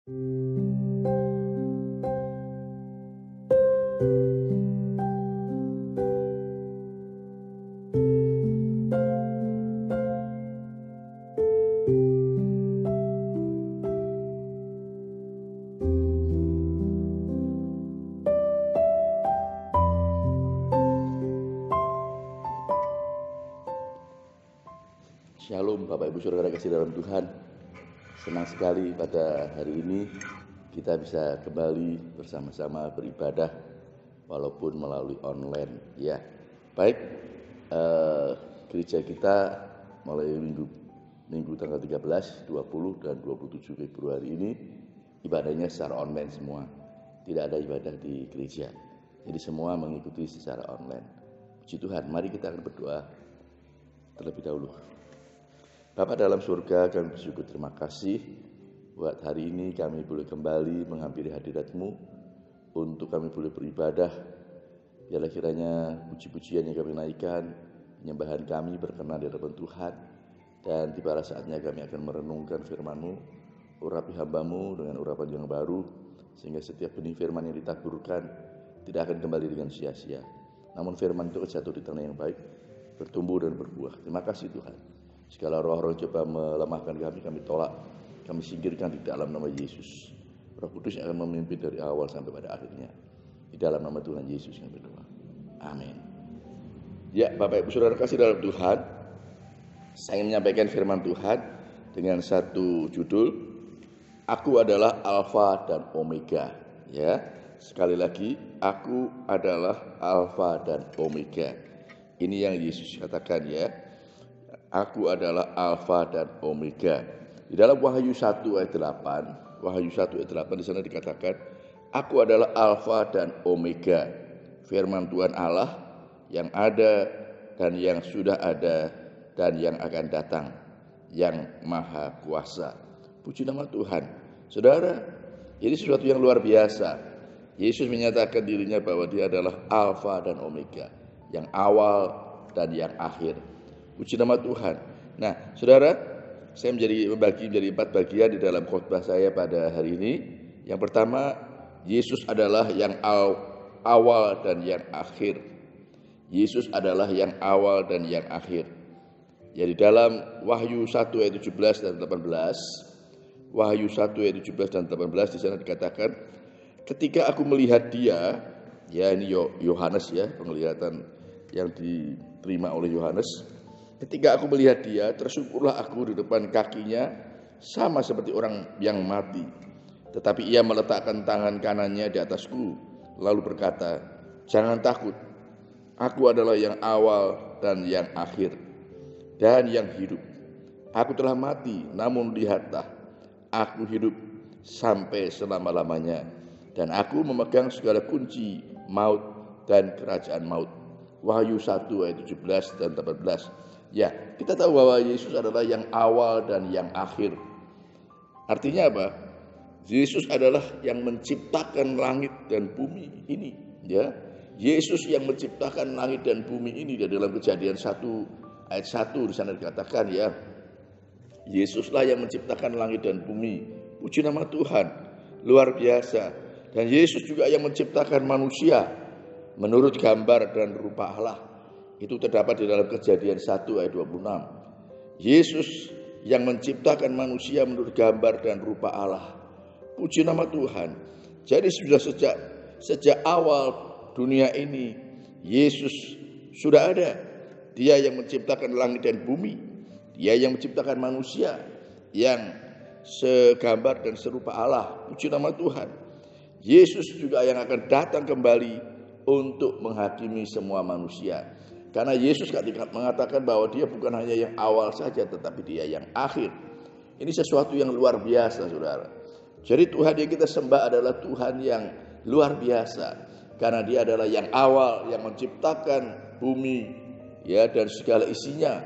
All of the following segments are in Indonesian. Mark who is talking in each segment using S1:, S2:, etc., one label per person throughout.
S1: Shalom Bapak Ibu Saudara kasih dalam Tuhan. Senang sekali pada hari ini kita bisa kembali bersama-sama beribadah walaupun melalui online ya. Baik, gereja kita mulai minggu tanggal 13, 20 dan 27 Februari ini ibadahnya secara online semua. Tidak ada ibadah di gereja. Jadi semua mengikuti secara online. Puji Tuhan, mari kita akan berdoa terlebih dahulu. Bapa dalam surga, kami bersyukur terima kasih buat hari ini kami boleh kembali menghampiri hadirat-Mu untuk kami boleh beribadah. Biarlah kiranya puji-pujian yang kami naikkan, penyembahan kami berkenan di hadapan Tuhan, dan tiba saatnya kami akan merenungkan firman-Mu. Urapi hamba-Mu dengan urapan yang baru, sehingga setiap benih firman yang ditaburkan tidak akan kembali dengan sia-sia. Namun firman itu jatuh di tanah yang baik, bertumbuh dan berbuah. Terima kasih Tuhan. Segala roh-roh coba melemahkan kami tolak, kami singkirkan di dalam nama Yesus. Roh Kudus yang akan memimpin dari awal sampai pada akhirnya. Di dalam nama Tuhan Yesus yang berdoa. Amin. Ya, Bapak Ibu Saudara kasih dalam Tuhan, saya ingin menyampaikan firman Tuhan dengan satu judul, Aku adalah Alfa dan Omega. Ya, sekali lagi, Aku adalah Alfa dan Omega. Ini yang Yesus katakan ya. Aku adalah Alfa dan Omega. Di dalam Wahyu 1 ayat 8, Wahyu 1 ayat 8 di sana dikatakan, Aku adalah Alfa dan Omega, firman Tuhan Allah yang ada dan yang sudah ada dan yang akan datang, yang maha kuasa. Puji nama Tuhan. Saudara, ini sesuatu yang luar biasa. Yesus menyatakan dirinya bahwa dia adalah Alfa dan Omega, yang awal dan yang akhir. Puji nama Tuhan. Nah, saudara, saya membagi menjadi 4 bagian di dalam khotbah saya pada hari ini. Yang pertama, Yesus adalah yang awal dan yang akhir. Yesus adalah yang awal dan yang akhir. Ya, di dalam Wahyu 1 ayat 17 dan 18, Wahyu 1 ayat 17 dan 18 di sana dikatakan, ketika aku melihat dia, ya ini Yohanes ya, penglihatan yang diterima oleh Yohanes. Ketika aku melihat dia, tersungkurlah aku di depan kakinya, sama seperti orang yang mati. Tetapi ia meletakkan tangan kanannya di atasku, lalu berkata, jangan takut, aku adalah yang awal dan yang akhir, dan yang hidup. Aku telah mati, namun lihatlah, aku hidup sampai selama-lamanya, dan aku memegang segala kunci maut dan kerajaan maut. Wahyu 1 ayat 17 dan 18. Ya, kita tahu bahwa Yesus adalah yang awal dan yang akhir. Artinya apa? Yesus adalah yang menciptakan langit dan bumi ini, ya. Yesus yang menciptakan langit dan bumi ini. Di dalam Kejadian 1 ayat 1 di sana dikatakan ya, Yesuslah yang menciptakan langit dan bumi. Puji nama Tuhan, luar biasa. Dan Yesus juga yang menciptakan manusia menurut gambar dan rupa Allah. Itu terdapat di dalam Kejadian 1 ayat 26. Yesus yang menciptakan manusia menurut gambar dan rupa Allah. Puji nama Tuhan. Jadi sudah sejak awal dunia ini, Yesus sudah ada. Dia yang menciptakan langit dan bumi. Dia yang menciptakan manusia yang segambar dan serupa Allah. Puji nama Tuhan. Yesus juga yang akan datang kembali untuk menghakimi semua manusia. Karena Yesus mengatakan bahwa dia bukan hanya yang awal saja, tetapi dia yang akhir. Ini sesuatu yang luar biasa, saudara. Jadi Tuhan yang kita sembah adalah Tuhan yang luar biasa. Karena dia adalah yang awal, yang menciptakan bumi ya dan segala isinya.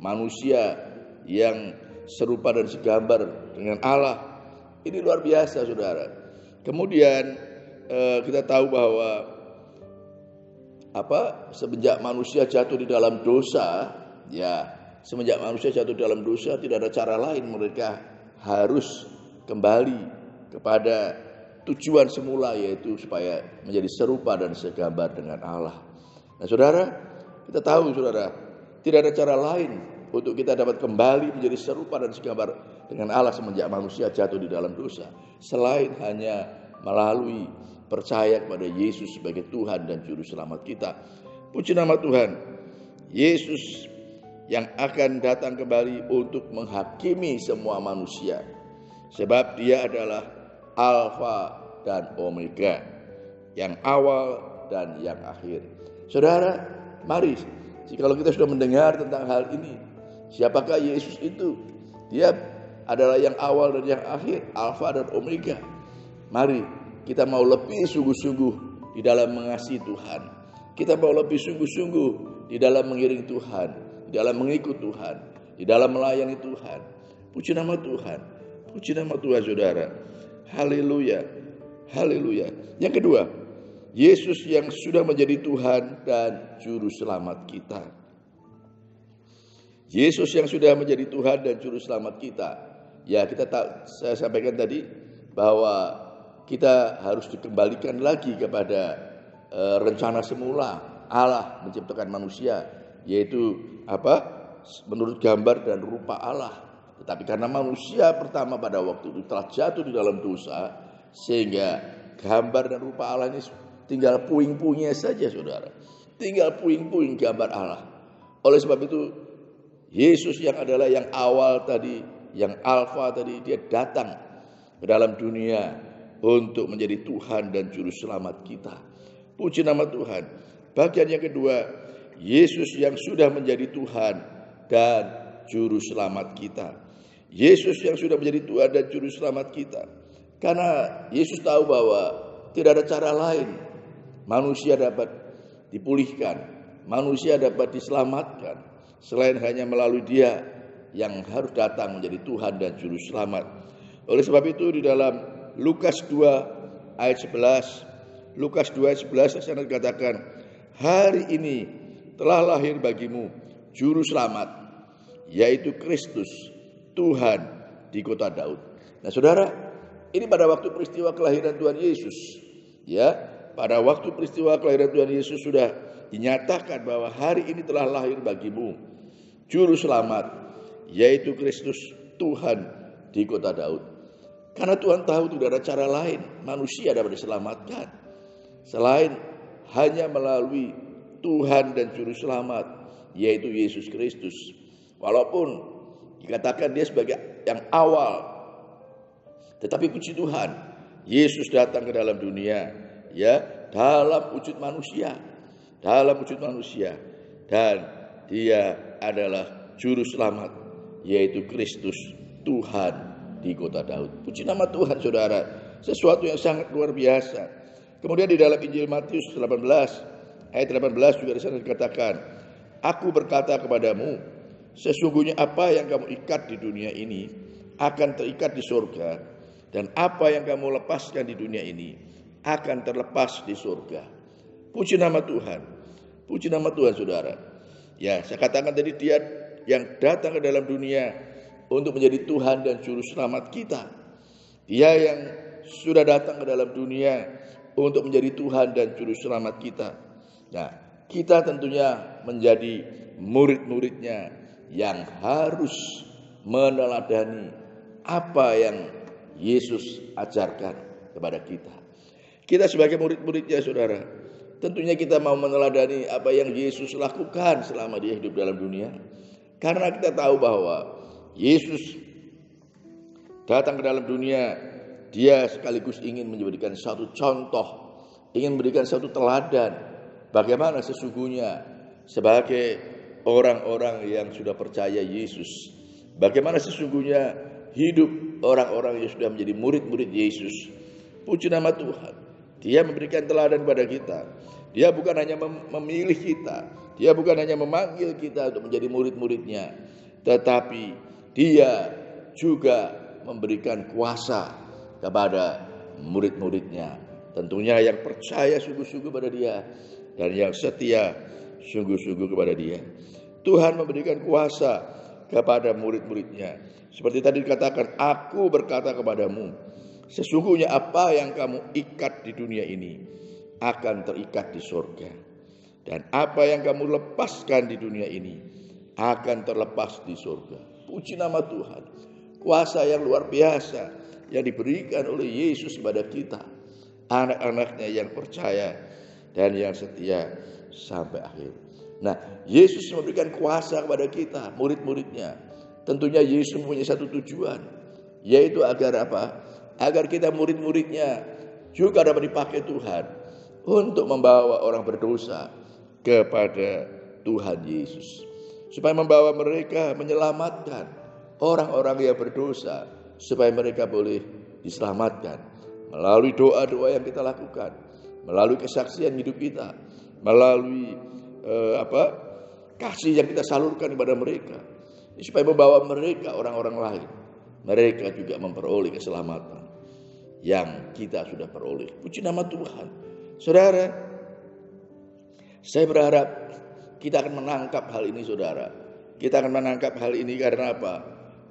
S1: Manusia yang serupa dan segambar dengan Allah. Ini luar biasa, saudara. Kemudian kita tahu bahwa semenjak manusia jatuh di dalam dosa, semenjak manusia jatuh dalam dosa tidak ada cara lain, mereka harus kembali kepada tujuan semula, yaitu supaya menjadi serupa dan segambar dengan Allah. Nah saudara, kita tahu saudara, tidak ada cara lain untuk kita dapat kembali menjadi serupa dan segambar dengan Allah semenjak manusia jatuh di dalam dosa, selain hanya melalui percaya kepada Yesus sebagai Tuhan dan Juru Selamat kita. Puji nama Tuhan, Yesus yang akan datang kembali untuk menghakimi semua manusia, sebab Dia adalah Alfa dan Omega, yang awal dan yang akhir. Saudara, mari, jikalau kita sudah mendengar tentang hal ini, siapakah Yesus itu? Dia adalah yang awal dan yang akhir, Alfa dan Omega. Mari kita mau lebih sungguh-sungguh di dalam mengasihi Tuhan. Kita mau lebih sungguh-sungguh di dalam mengiring Tuhan, di dalam mengikut Tuhan, di dalam melayani Tuhan. Puji nama Tuhan. Puji nama Tuhan saudara. Haleluya. Haleluya. Yang kedua, Yesus yang sudah menjadi Tuhan dan Juru Selamat kita. Yesus yang sudah menjadi Tuhan dan Juru Selamat kita. Ya, saya sampaikan tadi bahwa kita harus dikembalikan lagi kepada rencana semula Allah menciptakan manusia, yaitu menurut gambar dan rupa Allah. Tetapi karena manusia pertama pada waktu itu telah jatuh di dalam dosa, sehingga gambar dan rupa Allah ini tinggal puing-puingnya saja saudara. Tinggal puing-puing gambar Allah. Oleh sebab itu Yesus yang adalah yang awal tadi, yang alfa tadi, Dia datang ke dalam dunia untuk menjadi Tuhan dan Juru Selamat kita. Puji nama Tuhan. Bagian yang kedua, Yesus yang sudah menjadi Tuhan dan Juru Selamat kita. Yesus yang sudah menjadi Tuhan dan Juru Selamat kita. Karena Yesus tahu bahwa tidak ada cara lain manusia dapat dipulihkan, manusia dapat diselamatkan, selain hanya melalui Dia yang harus datang menjadi Tuhan dan Juru Selamat. Oleh sebab itu di dalam Lukas 2 ayat 11, Lukas 2 ayat 11 sana dikatakan, hari ini telah lahir bagimu Juru Selamat, yaitu Kristus, Tuhan di kota Daud. Nah saudara, ini pada waktu peristiwa kelahiran Tuhan Yesus. Ya, pada waktu peristiwa kelahiran Tuhan Yesus sudah dinyatakan bahwa hari ini telah lahir bagimu Juru Selamat, yaitu Kristus, Tuhan di kota Daud. Karena Tuhan tahu tidak ada cara lain manusia dapat diselamatkan selain hanya melalui Tuhan dan Juru Selamat, yaitu Yesus Kristus. Walaupun dikatakan Dia sebagai yang awal, tetapi puji Tuhan, Yesus datang ke dalam dunia, ya, dalam wujud manusia, dan Dia adalah Juru Selamat, yaitu Kristus, Tuhan di kota Daud. Puji nama Tuhan saudara, sesuatu yang sangat luar biasa. Kemudian di dalam Injil Matius 18 ayat 18 juga di sana dikatakan, aku berkata kepadamu, sesungguhnya apa yang kamu ikat di dunia ini akan terikat di surga, dan apa yang kamu lepaskan di dunia ini akan terlepas di surga. Puji nama Tuhan. Puji nama Tuhan saudara. Ya, saya katakan tadi Dia yang datang ke dalam dunia untuk menjadi Tuhan dan Juru Selamat kita. Dia yang sudah datang ke dalam dunia untuk menjadi Tuhan dan Juru Selamat kita. Nah, kita tentunya menjadi murid-muridnya yang harus meneladani apa yang Yesus ajarkan kepada kita. Kita sebagai murid-muridnya saudara, tentunya kita mau meneladani apa yang Yesus lakukan selama Dia hidup dalam dunia. Karena kita tahu bahwa Yesus datang ke dalam dunia, Dia sekaligus ingin menjadikan satu contoh, ingin memberikan satu teladan bagaimana sesungguhnya sebagai orang-orang yang sudah percaya Yesus, bagaimana sesungguhnya hidup orang-orang yang sudah menjadi murid-murid Yesus. Puji nama Tuhan. Dia memberikan teladan pada kita. Dia bukan hanya memilih kita, Dia bukan hanya memanggil kita untuk menjadi murid-muridnya, tetapi Dia juga memberikan kuasa kepada murid-muridnya. Tentunya yang percaya sungguh-sungguh pada Dia dan yang setia sungguh-sungguh kepada Dia. Tuhan memberikan kuasa kepada murid-muridnya. Seperti tadi dikatakan, aku berkata kepadamu, Sesungguhnya apa yang kamu ikat di dunia ini akan terikat di surga. Dan apa yang kamu lepaskan di dunia ini akan terlepas di surga. Puji nama Tuhan. Kuasa yang luar biasa yang diberikan oleh Yesus kepada kita, anak-anaknya yang percaya dan yang setia sampai akhir. Nah, Yesus memberikan kuasa kepada kita, murid-muridnya. Tentunya Yesus mempunyai satu tujuan, yaitu agar apa? Agar kita murid-muridnya juga dapat dipakai Tuhan untuk membawa orang berdosa kepada Tuhan Yesus. Supaya membawa mereka menyelamatkan orang-orang yang berdosa, supaya mereka boleh diselamatkan melalui doa-doa yang kita lakukan, melalui kesaksian hidup kita, melalui kasih yang kita salurkan kepada mereka, supaya membawa mereka, orang-orang lain, mereka juga memperoleh keselamatan yang kita sudah peroleh. Puji nama Tuhan. Saudara, saya berharap kita akan menangkap hal ini, saudara. Kita akan menangkap hal ini karena apa?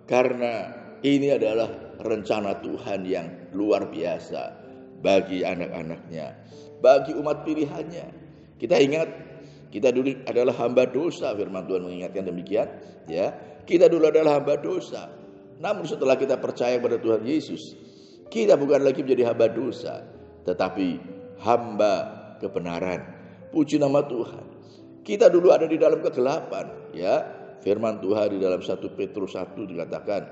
S1: Karena ini adalah rencana Tuhan yang luar biasa bagi anak-anaknya, bagi umat pilihannya. Kita ingat, kita dulu adalah hamba dosa, firman Tuhan mengingatkan demikian, ya. Kita dulu adalah hamba dosa. Namun setelah kita percaya kepada Tuhan Yesus, kita bukan lagi menjadi hamba dosa, tetapi hamba kebenaran. Puji nama Tuhan. Kita dulu ada di dalam kegelapan, ya. Firman Tuhan di dalam 1 Petrus 1 dikatakan,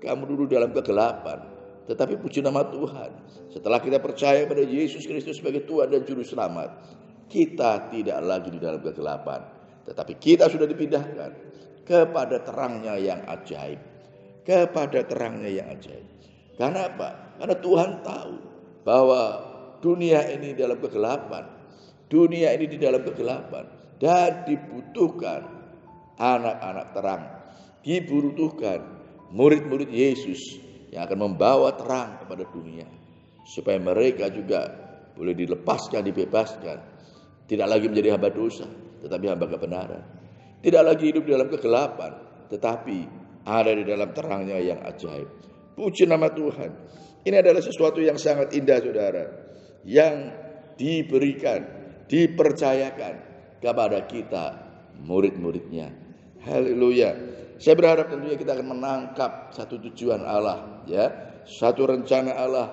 S1: kamu dulu dalam kegelapan, tetapi puji nama Tuhan, setelah kita percaya pada Yesus Kristus sebagai Tuhan dan Juru Selamat, kita tidak lagi di dalam kegelapan, tetapi kita sudah dipindahkan kepada terangnya yang ajaib. Kepada terangnya yang ajaib. Karena apa? Karena Tuhan tahu bahwa dunia ini dalam kegelapan. Dunia ini di dalam kegelapan. Dan dibutuhkan anak-anak terang. Dibutuhkan murid-murid Yesus yang akan membawa terang kepada dunia. Supaya mereka juga boleh dilepaskan, dibebaskan. Tidak lagi menjadi hamba dosa, tetapi hamba kebenaran. Tidak lagi hidup dalam kegelapan, tetapi ada di dalam terangnya yang ajaib. Puji nama Tuhan. Ini adalah sesuatu yang sangat indah, saudara, yang diberikan, dipercayakan kepada kita, murid-muridnya. Haleluya. Saya berharap tentunya kita akan menangkap satu tujuan Allah, ya, satu rencana Allah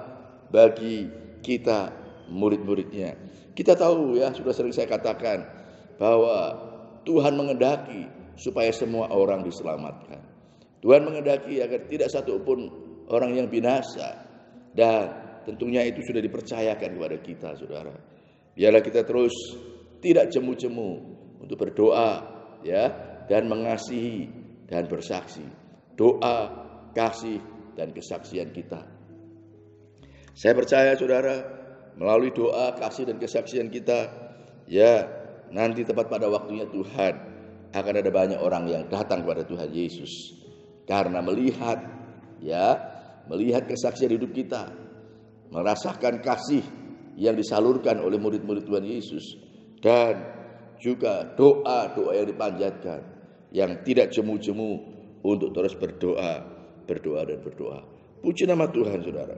S1: bagi kita, murid-muridnya. Kita tahu, ya, sudah sering saya katakan bahwa Tuhan menghendaki supaya semua orang diselamatkan. Tuhan menghendaki agar tidak satu pun orang yang binasa. Dan tentunya itu sudah dipercayakan kepada kita, saudara. Biarlah kita terus tidak jemu-jemu untuk berdoa, ya, dan mengasihi dan bersaksi. Doa, kasih, dan kesaksian kita. Saya percaya, saudara, melalui doa, kasih, dan kesaksian kita, ya, nanti tepat pada waktunya Tuhan akan ada banyak orang yang datang kepada Tuhan Yesus. Karena melihat, ya, melihat kesaksian hidup kita, merasakan kasih yang disalurkan oleh murid-murid Tuhan Yesus, dan juga doa-doa yang dipanjatkan, yang tidak jemu-jemu untuk terus berdoa dan berdoa. Puji nama Tuhan, saudara.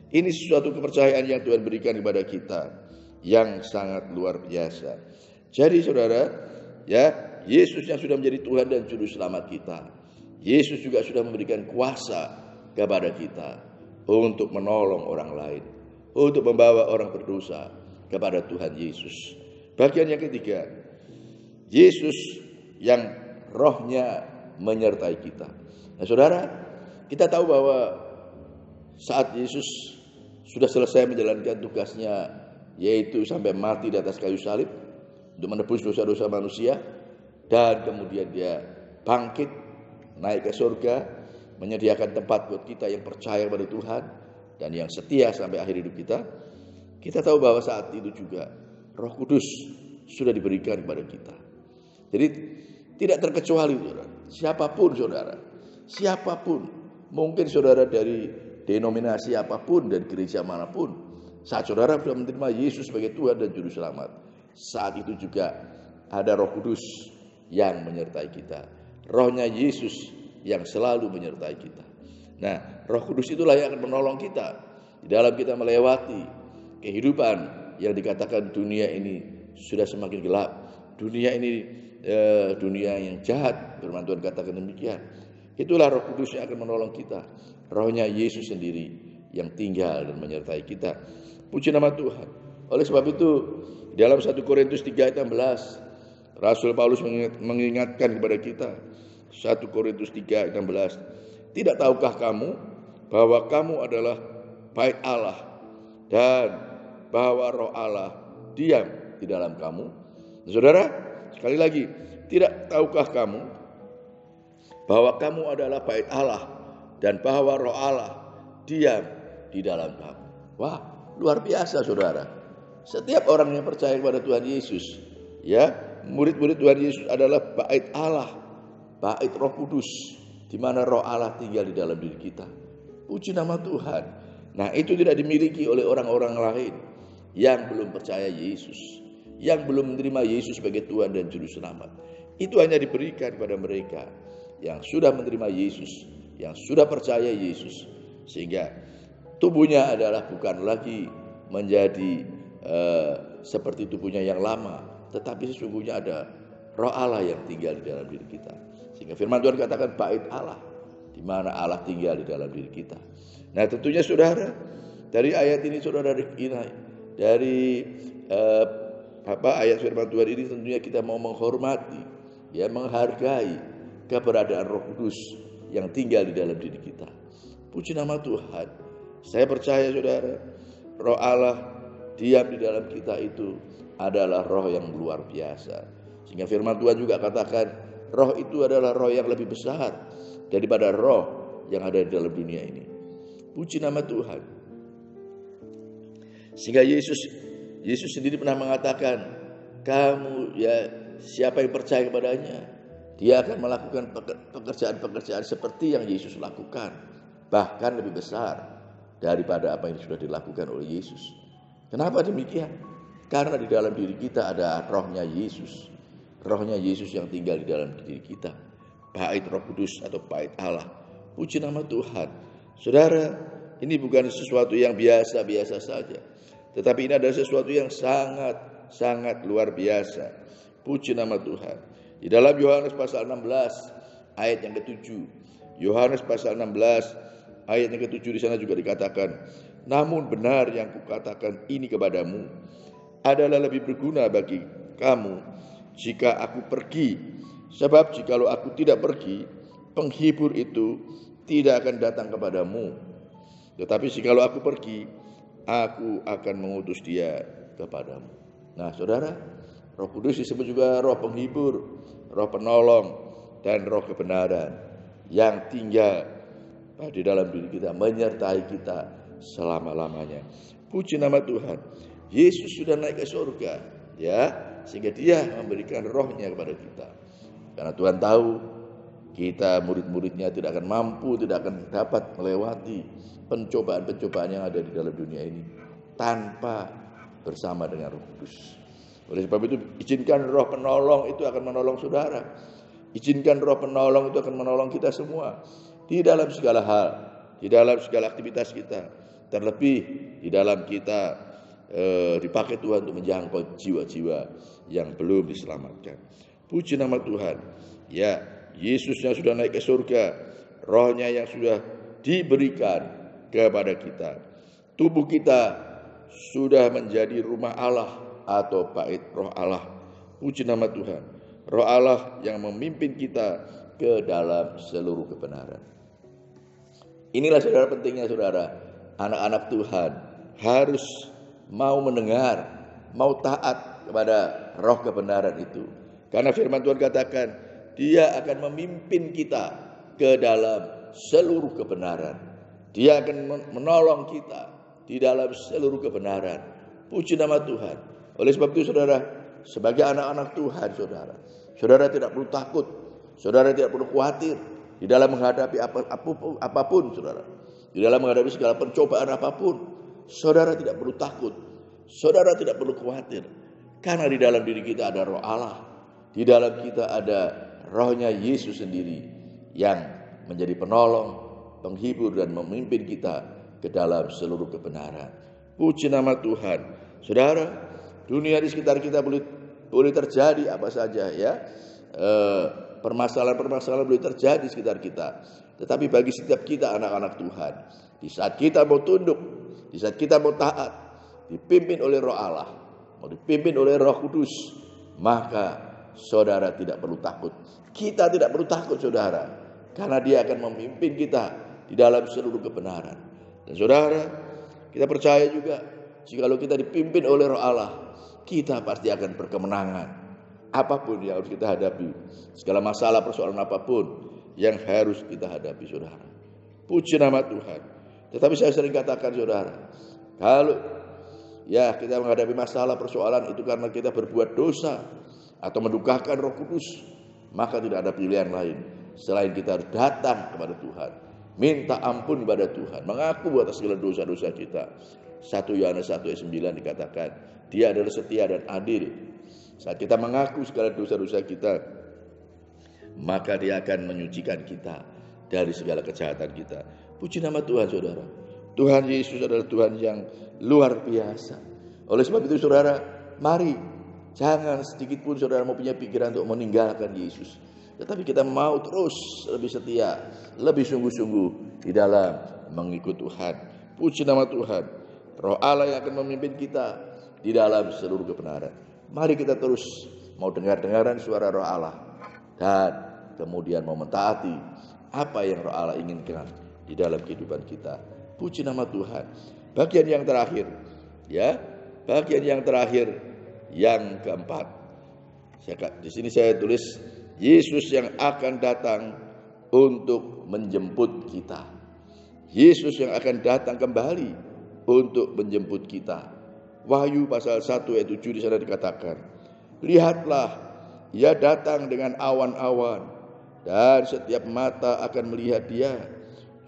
S1: Ini sesuatu kepercayaan yang Tuhan berikan kepada kita yang sangat luar biasa. Jadi, saudara, ya, Yesus yang sudah menjadi Tuhan dan Juru Selamat kita, Yesus juga sudah memberikan kuasa kepada kita untuk menolong orang lain, untuk membawa orang berdosa kepada Tuhan Yesus. Bagian yang ketiga, Yesus yang rohnya menyertai kita. Nah, saudara, kita tahu bahwa saat Yesus sudah selesai menjalankan tugasnya, yaitu sampai mati di atas kayu salib untuk menebus dosa-dosa manusia, dan kemudian dia bangkit, naik ke surga, menyediakan tempat buat kita yang percaya pada Tuhan dan yang setia sampai akhir hidup kita. Kita tahu bahwa saat itu juga Roh Kudus sudah diberikan kepada kita. Jadi tidak terkecuali, saudara, siapapun, mungkin saudara dari denominasi apapun dan gereja manapun, saat saudara sudah menerima Yesus sebagai Tuhan dan Juru Selamat, saat itu juga ada Roh Kudus yang menyertai kita. Rohnya Yesus yang selalu menyertai kita. Nah, Roh Kudus itulah yang akan menolong kita, di dalam kita melewati kehidupan yang dikatakan dunia ini sudah semakin gelap, dunia ini dunia yang jahat, firman Tuhan katakan demikian. Itulah Roh Kudus yang akan menolong kita, Rohnya Yesus sendiri yang tinggal dan menyertai kita. Puji nama Tuhan. Oleh sebab itu dalam 1 Korintus 3 ayat 16 Rasul Paulus mengingatkan kepada kita, 1 Korintus 3 ayat 16, tidak tahukah kamu bahwa kamu adalah bait Allah dan bahwa Roh Allah diam di dalam kamu? Saudara, sekali lagi, tidak tahukah kamu bahwa kamu adalah bait Allah dan bahwa Roh Allah diam di dalam kamu? Wah, luar biasa saudara. Setiap orang yang percaya kepada Tuhan Yesus, ya, murid-murid Tuhan Yesus adalah bait Allah, bait Roh Kudus, di mana Roh Allah tinggal di dalam diri kita. Puji nama Tuhan. Nah, itu tidak dimiliki oleh orang-orang lain yang belum percaya Yesus, yang belum menerima Yesus sebagai Tuhan dan Juru Selamat. Itu hanya diberikan kepada mereka yang sudah menerima Yesus, yang sudah percaya Yesus, sehingga tubuhnya adalah bukan lagi menjadi seperti tubuhnya yang lama, tetapi sesungguhnya ada Roh Allah yang tinggal di dalam diri kita. Sehingga firman Tuhan katakan bait Allah, di mana Allah tinggal di dalam diri kita. Nah, tentunya saudara, dari ayat ini saudara dari ayat firman Tuhan ini tentunya kita mau menghormati, ya, menghargai keberadaan Roh Kudus yang tinggal di dalam diri kita. Puji nama Tuhan. Saya percaya saudara, Roh Allah diam di dalam kita itu adalah roh yang luar biasa. Sehingga firman Tuhan juga katakan, roh itu adalah roh yang lebih besar daripada roh yang ada di dalam dunia ini. Puji nama Tuhan. Sehingga Yesus sendiri pernah mengatakan, kamu, ya, siapa yang percaya kepadanya, dia akan melakukan pekerjaan-pekerjaan seperti yang Yesus lakukan, bahkan lebih besar daripada apa yang sudah dilakukan oleh Yesus. Kenapa demikian? Karena di dalam diri kita ada rohnya Yesus. Rohnya Yesus yang tinggal di dalam diri kita. Bait Roh Kudus atau bait Allah. Puji nama Tuhan. Saudara, ini bukan sesuatu yang biasa-biasa saja, tetapi ini adalah sesuatu yang sangat luar biasa. Puji nama Tuhan. Di dalam Yohanes pasal 16 ayat yang ke-7. Yohanes pasal 16 ayat yang ke-7 di sana juga dikatakan, namun benar yang kukatakan ini kepadamu adalah lebih berguna bagi kamu jika aku pergi. Sebab jikalau aku tidak pergi, penghibur itu tidak akan datang kepadamu. Tetapi jikalau aku pergi, aku akan mengutus dia kepadamu. Nah, saudara, Roh Kudus disebut juga roh penghibur, roh penolong, dan roh kebenaran yang tinggal di dalam diri kita, menyertai kita selama-lamanya. Puji nama Tuhan. Yesus sudah naik ke surga, ya, sehingga dia memberikan rohnya kepada kita. Karena Tuhan tahu kita murid-muridnya tidak akan mampu, tidak akan dapat melewati pencobaan-pencobaan yang ada di dalam dunia ini tanpa bersama dengan Roh Kudus. Oleh sebab itu, izinkan roh penolong itu akan menolong saudara. Izinkan roh penolong itu akan menolong kita semua di dalam segala hal, di dalam segala aktivitas kita. Terlebih di dalam kita dipakai Tuhan untuk menjangkau jiwa-jiwa yang belum diselamatkan. Puji nama Tuhan. Ya, Yesusnya sudah naik ke surga, rohnya yang sudah diberikan kepada kita. Tubuh kita sudah menjadi rumah Allah atau bait Roh Allah. Puji nama Tuhan. Roh Allah yang memimpin kita ke dalam seluruh kebenaran. Inilah saudara pentingnya saudara, anak-anak Tuhan harus mau mendengar, mau taat kepada roh kebenaran itu. Karena firman Tuhan katakan, dia akan memimpin kita ke dalam seluruh kebenaran. Dia akan menolong kita di dalam seluruh kebenaran. Puji nama Tuhan. Oleh sebab itu saudara, sebagai anak-anak Tuhan saudara tidak perlu takut, saudara tidak perlu khawatir di dalam menghadapi apapun saudara. Di dalam menghadapi segala pencobaan apapun, saudara tidak perlu takut, saudara tidak perlu khawatir. Karena di dalam diri kita ada roh Allah, di dalam kita ada rohnya Yesus sendiri yang menjadi penolong, penghibur dan memimpin kita ke dalam seluruh kebenaran. Puji nama Tuhan. Saudara, dunia di sekitar kita boleh terjadi apa saja ya. Permasalahan-permasalahan boleh terjadi di sekitar kita. Tetapi bagi setiap kita anak-anak Tuhan, di saat kita mau tunduk, di saat kita mau taat, dipimpin oleh Roh Allah, mau dipimpin oleh Roh Kudus, maka saudara tidak perlu takut. Kita tidak perlu takut, saudara, karena Dia akan memimpin kita di dalam seluruh kebenaran. Dan saudara, kita percaya juga, jikalau kita dipimpin oleh Roh Allah, kita pasti akan berkemenangan. Apapun yang harus kita hadapi, segala masalah persoalan apapun yang harus kita hadapi, saudara. Puji nama Tuhan. Tetapi saya sering katakan, saudara, kalau ya kita menghadapi masalah persoalan itu karena kita berbuat dosa atau mendukakan Roh Kudus, maka tidak ada pilihan lain selain kita harus datang kepada Tuhan, minta ampun kepada Tuhan, mengaku atas segala dosa-dosa kita. 1 Yohanes 1 ayat 9 dikatakan, Dia adalah setia dan adil. Saat kita mengaku segala dosa-dosa kita, maka Dia akan menyucikan kita dari segala kejahatan kita. Puji nama Tuhan, saudara. Tuhan Yesus adalah Tuhan yang luar biasa. Oleh sebab itu, saudara, mari jangan sedikit pun saudara mau punya pikiran untuk meninggalkan Yesus. Tetapi kita mau terus lebih setia, lebih sungguh-sungguh di dalam mengikut Tuhan. Puji nama Tuhan. Roh Allah yang akan memimpin kita di dalam seluruh kebenaran. Mari kita terus mau dengar-dengaran suara Roh Allah dan kemudian mau mentaati apa yang Roh Allah inginkan di dalam kehidupan kita. Puji nama Tuhan. Bagian yang terakhir, ya, bagian yang terakhir, yang keempat. Di sini saya tulis Yesus yang akan datang untuk menjemput kita. Yesus yang akan datang kembali untuk menjemput kita. Wahyu pasal 1 ayat 7 di sana dikatakan, lihatlah, Ia datang dengan awan-awan, dan setiap mata akan melihat Dia,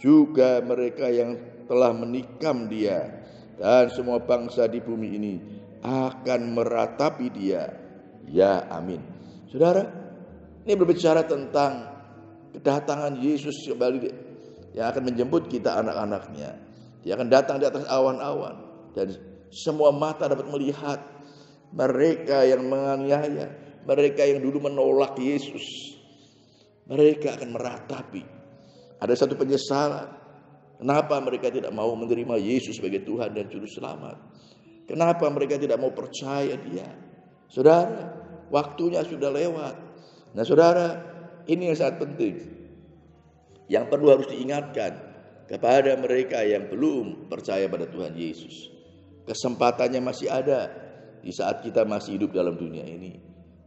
S1: juga mereka yang telah menikam Dia, dan semua bangsa di bumi ini akan meratapi Dia. Ya, amin. Saudara, ini berbicara tentang kedatangan Yesus kembali yang akan menjemput kita anak-anaknya. Dia akan datang di atas awan-awan, dan semua mata dapat melihat mereka yang menganiaya, mereka yang dulu menolak Yesus. Mereka akan meratapi. Ada satu penyesalan. Kenapa mereka tidak mau menerima Yesus sebagai Tuhan dan Juru Selamat? Kenapa mereka tidak mau percaya Dia? Saudara, waktunya sudah lewat. Nah, saudara, ini yang sangat penting, yang perlu harus diingatkan kepada mereka yang belum percaya pada Tuhan Yesus. Kesempatannya masih ada di saat kita masih hidup dalam dunia ini.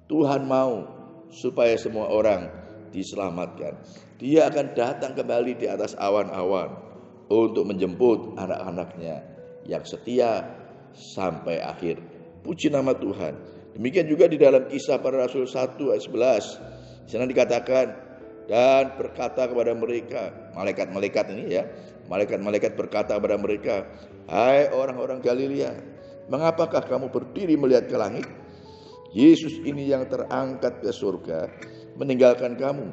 S1: Tuhan mau supaya semua orang diselamatkan. Dia akan datang kembali di atas awan-awan untuk menjemput anak-anaknya yang setia sampai akhir. Puji nama Tuhan. Demikian juga di dalam Kisah Para Rasul 1 ayat 11. Di sana dikatakan, dan berkata kepada mereka, malaikat-malaikat ini ya, malaikat-malaikat berkata kepada mereka, hai orang-orang Galilea, mengapakah kamu berdiri melihat ke langit? Yesus ini yang terangkat ke surga, meninggalkan kamu,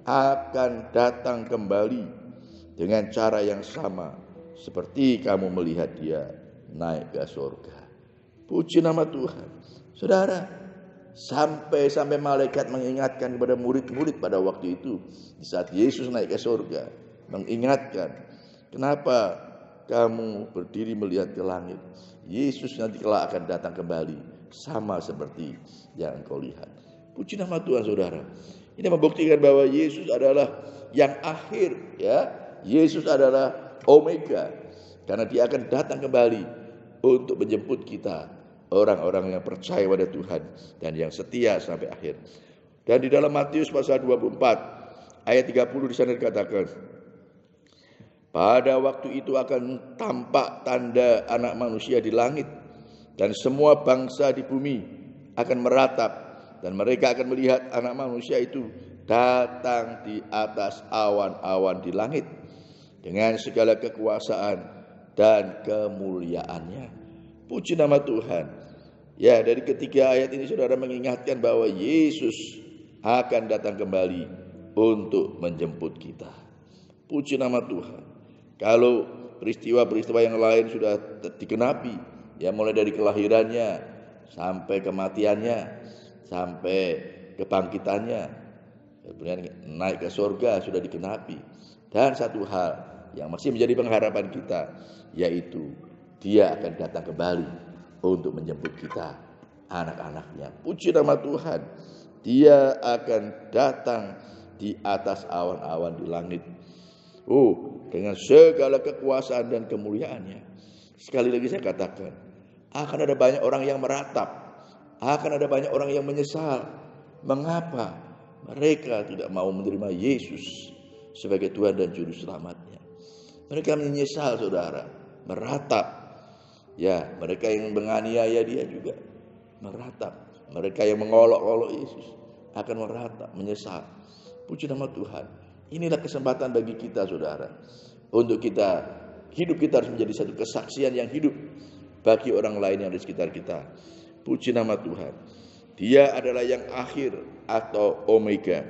S1: akan datang kembali dengan cara yang sama seperti kamu melihat Dia naik ke surga. Puji nama Tuhan. Saudara, sampai malaikat mengingatkan kepada murid-murid pada waktu itu, di saat Yesus naik ke surga, mengingatkan, kenapa kamu berdiri melihat ke langit? Yesus nanti kelak akan datang kembali sama seperti yang engkau lihat. Puji nama Tuhan, saudara. Ini membuktikan bahwa Yesus adalah yang akhir, ya. Yesus adalah Omega, karena Dia akan datang kembali untuk menjemput kita, orang-orang yang percaya pada Tuhan dan yang setia sampai akhir. Dan di dalam Matius pasal 24 ayat 30 di sana dikatakan, pada waktu itu akan tampak tanda Anak Manusia di langit, dan semua bangsa di bumi akan meratap, dan mereka akan melihat Anak Manusia itu datang di atas awan-awan di langit dengan segala kekuasaan dan kemuliaannya. Puji nama Tuhan. Ya, dari ketiga ayat ini saudara mengingatkan bahwa Yesus akan datang kembali untuk menjemput kita. Puji nama Tuhan. Kalau peristiwa-peristiwa yang lain sudah digenapi, ya, mulai dari kelahirannya sampai kematiannya, sampai kebangkitannya, kemudian naik ke surga sudah digenapi. Dan satu hal yang masih menjadi pengharapan kita, yaitu Dia akan datang kembali untuk menjemput kita, anak-anaknya. Puji nama Tuhan, Dia akan datang di atas awan-awan di langit, dengan segala kekuasaan dan kemuliaannya. Sekali lagi saya katakan, akan ada banyak orang yang meratap, akan ada banyak orang yang menyesal. Mengapa mereka tidak mau menerima Yesus sebagai Tuhan dan Juru Selamatnya? Mereka menyesal, saudara, meratap. Ya, mereka yang menganiaya Dia juga meratap. Mereka yang mengolok-olok Yesus akan meratap, menyesal. Puji nama Tuhan. Inilah kesempatan bagi kita, saudara, untuk hidup kita harus menjadi satu kesaksian yang hidup bagi orang lain yang di sekitar kita. Puji nama Tuhan. Dia adalah yang akhir atau omega.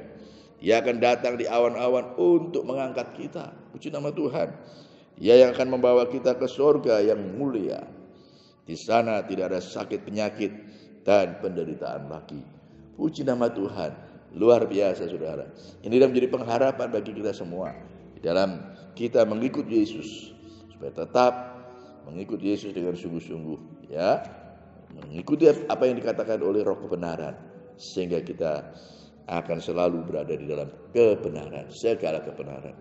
S1: Dia akan datang di awan-awan untuk mengangkat kita. Puji nama Tuhan. Dia yang akan membawa kita ke surga yang mulia. Di sana tidak ada sakit penyakit dan penderitaan lagi. Puji nama Tuhan. Luar biasa, saudara. Inilah menjadi pengharapan bagi kita semua di dalam kita mengikut Yesus, supaya tetap mengikut Yesus dengan sungguh-sungguh, ya, mengikuti apa yang dikatakan oleh Roh kebenaran, sehingga kita akan selalu berada di dalam kebenaran, segala kebenaran.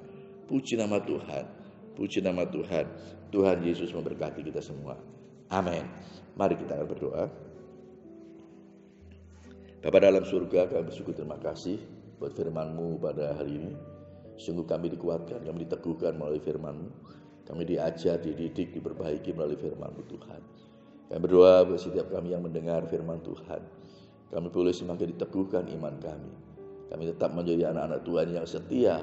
S1: Puji nama Tuhan, puji nama Tuhan. Tuhan Yesus memberkati kita semua. Amin. Mari kita akan berdoa. Bapa dalam surga, kami bersyukur, terima kasih buat firman-Mu pada hari ini. Sungguh kami dikuatkan, kami diteguhkan melalui firman-Mu. Kami diajar, dididik, diperbaiki melalui firman-Mu, Tuhan. Kami berdoa buat setiap kami yang mendengar firman Tuhan, kami boleh semakin diteguhkan iman kami. Kami tetap menjadi anak-anak Tuhan yang setia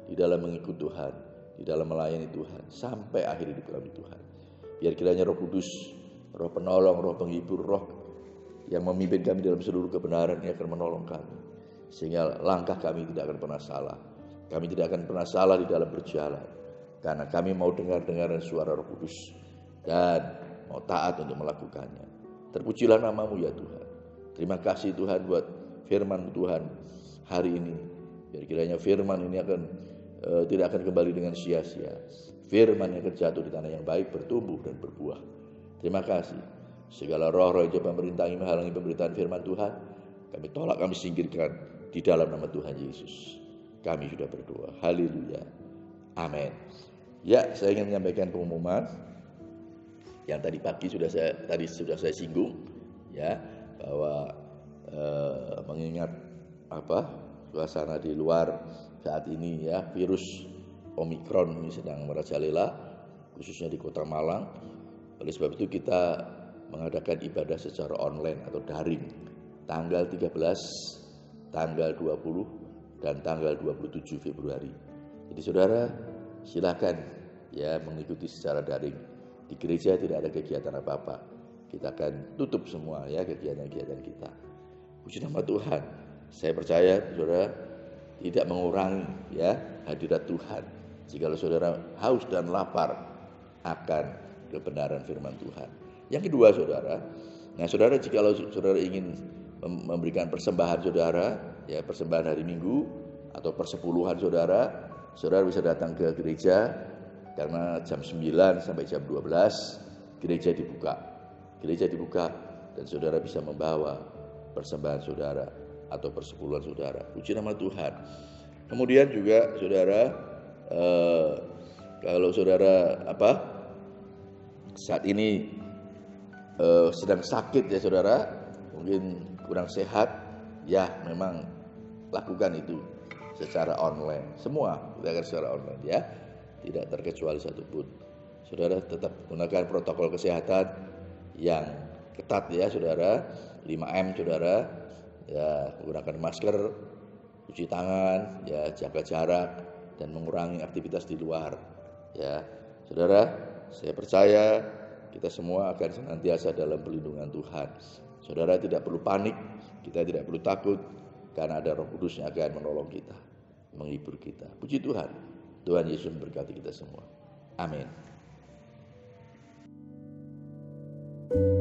S1: di dalam mengikut Tuhan, di dalam melayani Tuhan, sampai akhir hidup kami, Tuhan. Biar kiranya Roh Kudus, Roh penolong, Roh penghibur, Roh yang memimpin kami dalam seluruh kebenaran, yang akan menolong kami, sehingga langkah kami tidak akan pernah salah. Kami tidak akan pernah salah di dalam berjalan, karena kami mau dengar-dengaran suara Roh Kudus dan mau taat untuk melakukannya. Terpujilah nama-Mu ya Tuhan. Terima kasih Tuhan buat firman Tuhan hari ini. Biar kiranya firman ini tidak akan kembali dengan sia-sia. Firman yang jatuh di tanah yang baik, bertumbuh dan berbuah. Terima kasih. Segala roh-roh yang coba merintangi, menghalangi pemberitaan firman Tuhan, kami tolak, kami singkirkan di dalam nama Tuhan Yesus. Kami sudah berdoa. Haleluya. Amin. Ya, saya ingin menyampaikan pengumuman yang tadi pagi sudah saya singgung, ya, bahwa mengingat suasana di luar saat ini, ya, virus Omikron ini sedang merajalela, khususnya di Kota Malang. Oleh sebab itu kita mengadakan ibadah secara online atau daring tanggal 13, tanggal 20 dan tanggal 27 Februari. Jadi saudara, silakan ya mengikuti secara daring. Di gereja tidak ada kegiatan apa-apa. Kita akan tutup semua ya kegiatan-kegiatan kita. Puji nama Tuhan. Saya percaya saudara tidak mengurangi ya hadirat Tuhan. Jika saudara haus dan lapar akan kebenaran firman Tuhan. Yang kedua saudara, saudara jika saudara ingin memberikan persembahan saudara, ya persembahan hari Minggu atau persepuluhan saudara bisa datang ke gereja, karena jam 9 sampai jam 12 gereja dibuka. Gereja dibuka dan saudara bisa membawa persembahan saudara atau persepuluhan saudara. Puji nama Tuhan. Kemudian juga saudara, kalau saudara saat ini sedang sakit ya saudara, mungkin kurang sehat, ya memang lakukan itu secara online. Semua kita akan secara online ya, tidak terkecuali satupun. Saudara tetap gunakan protokol kesehatan yang ketat ya saudara, 5M saudara, ya menggunakan masker, cuci tangan, ya jaga jarak dan mengurangi aktivitas di luar. Ya saudara, saya percaya kita semua akan senantiasa dalam perlindungan Tuhan. Saudara tidak perlu panik, kita tidak perlu takut, karena ada Roh Kudus yang akan menolong kita, menghibur kita. Puji Tuhan. Tuhan Yesus memberkati kita semua. Amin. wabarakatuh.